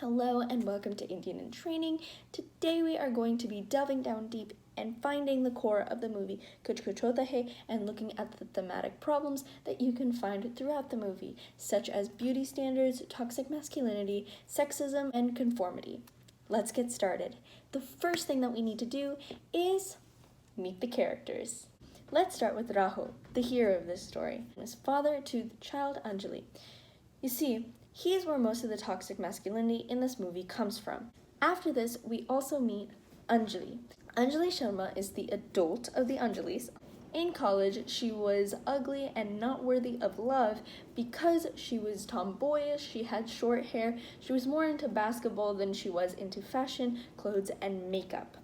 Hello and welcome to Indian in Training. Today we are going to be delving down deep and finding the core of the movie Kuch Kuch Hota and looking at the thematic problems that you can find throughout the movie, such as beauty standards, toxic masculinity, sexism, and conformity. Let's get started. The first thing that we need to do is meet the characters. Let's start with Rahul, the hero of this story, his father to the child Anjali. You see, he is where most of the toxic masculinity in this movie comes from. After this, we also meet Anjali. Anjali Sharma is the adult of the Anjalis. In college, she was ugly and not worthy of love because she was tomboyish, she had short hair, she was more into basketball than she was into fashion, clothes, and makeup.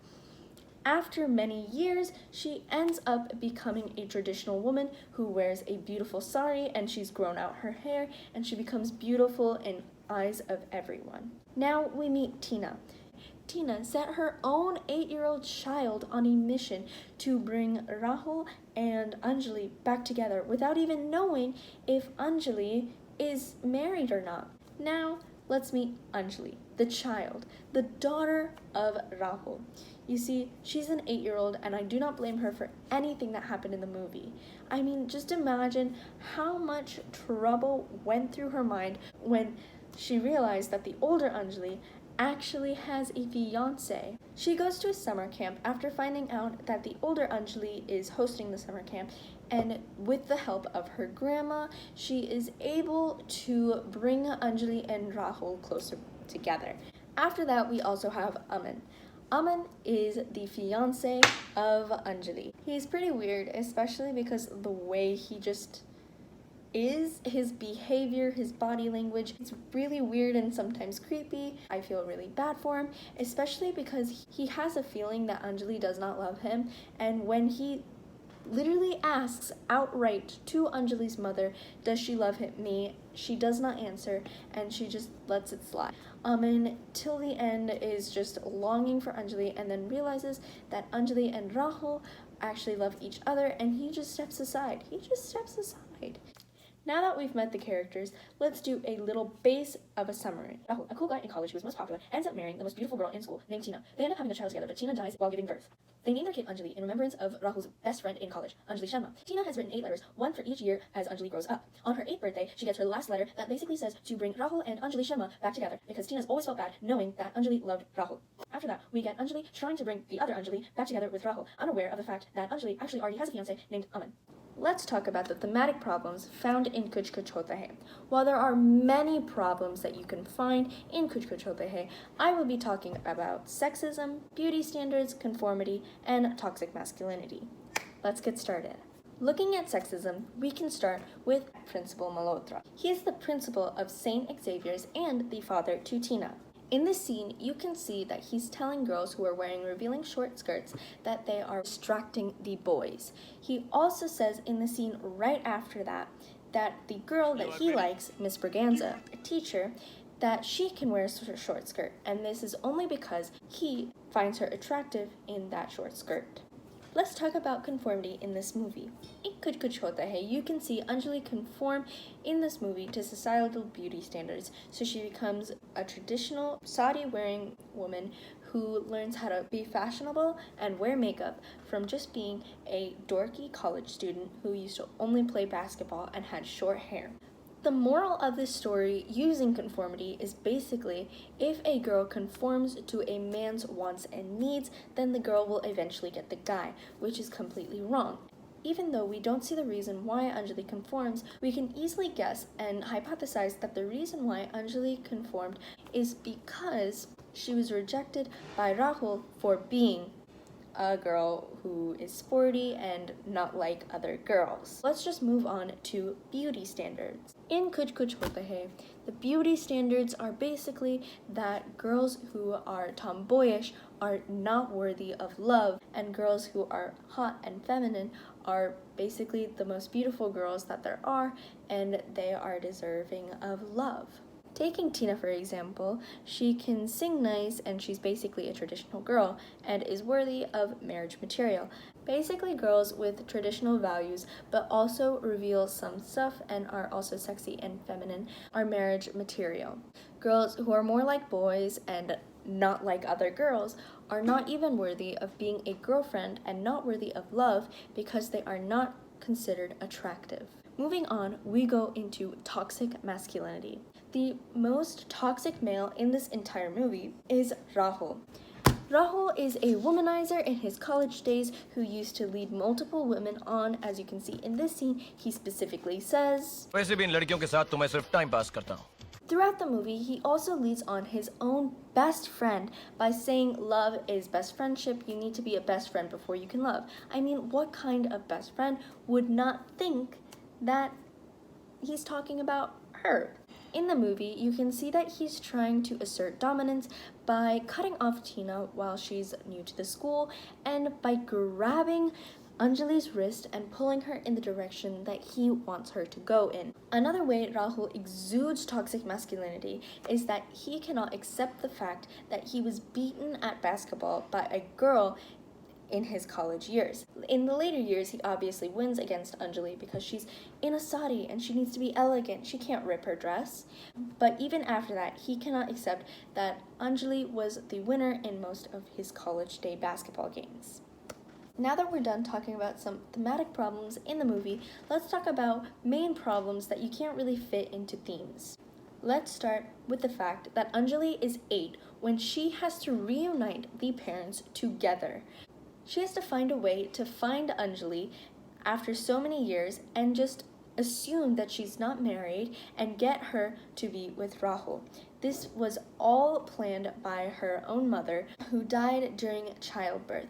After many years, she ends up becoming a traditional woman who wears a beautiful sari and she's grown out her hair and she becomes beautiful in eyes of everyone. Now we meet Tina. Tina sent her own 8-year-old child on a mission to bring Rahul and Anjali back together without even knowing if Anjali is married or not. Now let's meet Anjali, the child, the daughter of Rahul. You see, she's an 8-year-old and I do not blame her for anything that happened in the movie. I mean, just imagine how much trouble went through her mind when she realized that the older Anjali actually has a fiancé. She goes to a summer camp after finding out that the older Anjali is hosting the summer camp, and with the help of her grandma, she is able to bring Anjali and Rahul closer together. After that, we also have Aman. Aman is the fiancé of Anjali. He's pretty weird, especially because the way he just is, his behavior, his body language, it's really weird and sometimes creepy. I feel really bad for him, especially because he has a feeling that Anjali does not love him, and when he literally asks outright to Anjali's mother, does she love me? She does not answer, and she just lets it slide. Aman, till the end, is just longing for Anjali and then realizes that Anjali and Rahul actually love each other, and he just steps aside. Now that we've met the characters, let's do a little base of a summary. Rahul, a cool guy in college who was most popular, ends up marrying the most beautiful girl in school named Tina. They end up having a child together, but Tina dies while giving birth. They name their kid Anjali in remembrance of Rahul's best friend in college, Anjali Sharma. Tina has written 8 letters, one for each year as Anjali grows up. On her 8th birthday, she gets her last letter that basically says to bring Rahul and Anjali Sharma back together because Tina's always felt bad knowing that Anjali loved Rahul. After that, we get Anjali trying to bring the other Anjali back together with Rahul, unaware of the fact that Anjali actually already has a fiancé named Aman. Let's talk about the thematic problems found in Kuch Kuch Hota. While there are many problems that you can find in Kuch Kuch Hota, I will be talking about sexism, beauty standards, conformity, and toxic masculinity. Let's get started. Looking at sexism, we can start with Principal Malhotra. He is the principal of St. Xavier's and the father to Tina. In this scene, you can see that he's telling girls who are wearing revealing short skirts that they are distracting the boys. He also says in the scene right after that the girl that he likes, Miss Braganza, a teacher, that she can wear a short skirt, and this is only because he finds her attractive in that short skirt. Let's talk about conformity in this movie. In Kuch Kuch Hota you can see Anjali conform in this movie to societal beauty standards, so she becomes a traditional sari-wearing woman who learns how to be fashionable and wear makeup from just being a dorky college student who used to only play basketball and had short hair. The moral of this story using conformity is basically, if a girl conforms to a man's wants and needs, then the girl will eventually get the guy, which is completely wrong. Even though we don't see the reason why Anjali conforms, we can easily guess and hypothesize that the reason why Anjali conformed is because she was rejected by Rahul for being a girl who is sporty and not like other girls. Let's just move on to beauty standards. In Kuch Kuch Hota the beauty standards are basically that girls who are tomboyish are not worthy of love, and girls who are hot and feminine are basically the most beautiful girls that there are, and they are deserving of love. Taking Tina for example, she can sing nice and she's basically a traditional girl and is worthy of marriage material. Basically girls with traditional values, but also reveal some stuff and are also sexy and feminine, are marriage material. Girls who are more like boys and not like other girls are not even worthy of being a girlfriend and not worthy of love because they are not considered attractive. Moving on, we go into toxic masculinity. The most toxic male in this entire movie is Rahul. Rahul is a womanizer in his college days who used to lead multiple women on. As you can see in this scene, he specifically says, वैसे भी इन लड़कियों के साथ तो मैं सिर्फ time pass करता हूँ. Throughout the movie, he also leads on his own best friend by saying love is best friendship, you need to be a best friend before you can love. I mean, what kind of best friend would not think that he's talking about her? In the movie, you can see that he's trying to assert dominance by cutting off Tina while she's new to the school and by grabbing Anjali's wrist and pulling her in the direction that he wants her to go in. Another way Rahul exudes toxic masculinity is that he cannot accept the fact that he was beaten at basketball by a girl in his college years. In the later years, he obviously wins against Anjali because she's in a sari and she needs to be elegant. She can't rip her dress. But even after that, he cannot accept that Anjali was the winner in most of his college day basketball games. Now that we're done talking about some thematic problems in the movie, let's talk about main problems that you can't really fit into themes. Let's start with the fact that Anjali is 8 when she has to reunite the parents together. She has to find a way to find Anjali after so many years and just assume that she's not married and get her to be with Rahul. This was all planned by her own mother, who died during childbirth.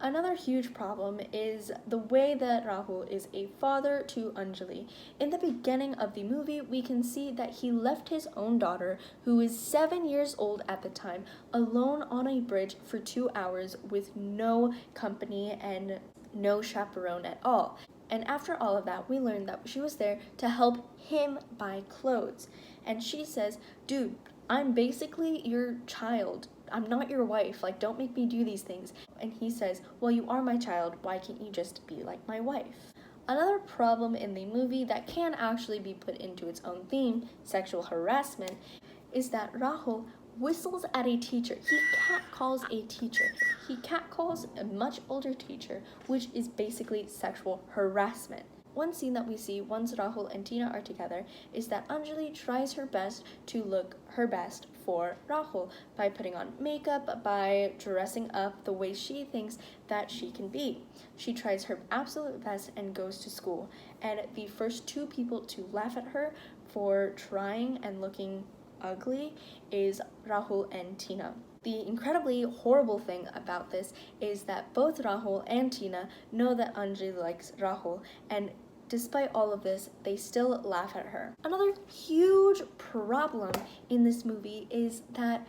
Another huge problem is the way that Rahul is a father to Anjali. In the beginning of the movie, we can see that he left his own daughter, who is 7 years old at the time, alone on a bridge for 2 hours with no company and no chaperone at all. And after all of that, we learned that she was there to help him buy clothes. And she says, dude, I'm basically your child. I'm not your wife, like, don't make me do these things. And he says, well, you are my child, why can't you just be like my wife? Another problem in the movie that can actually be put into its own theme, sexual harassment, is that Rahul whistles at a teacher. He catcalls a teacher. He catcalls a much older teacher, which is basically sexual harassment. One scene that we see once Rahul and Tina are together is that Anjali tries her best to look her best for Rahul by putting on makeup, by dressing up the way she thinks that she can be. She tries her absolute best and goes to school. And the first 2 people to laugh at her for trying and looking ugly is Rahul and Tina. The incredibly horrible thing about this is that both Rahul and Tina know that Anjali likes Rahul, and despite all of this, they still laugh at her. Another huge problem in this movie is that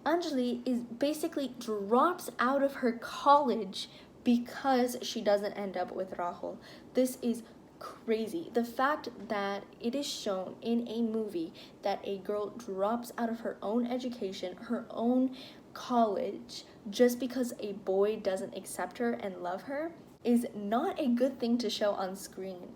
Anjali is basically drops out of her college because she doesn't end up with Rahul. This is crazy. The fact that it is shown in a movie that a girl drops out of her own education, her own college, just because a boy doesn't accept her and love her is not a good thing to show on screen,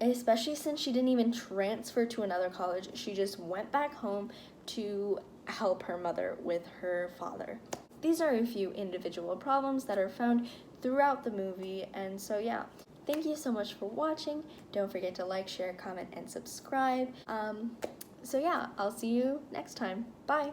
especially since she didn't even transfer to another college. She just went back home to help her mother with her father. These are a few individual problems that are found throughout the movie, and so yeah. Thank you so much for watching. Don't forget to like, share, comment, and subscribe. So yeah, I'll see you next time. Bye!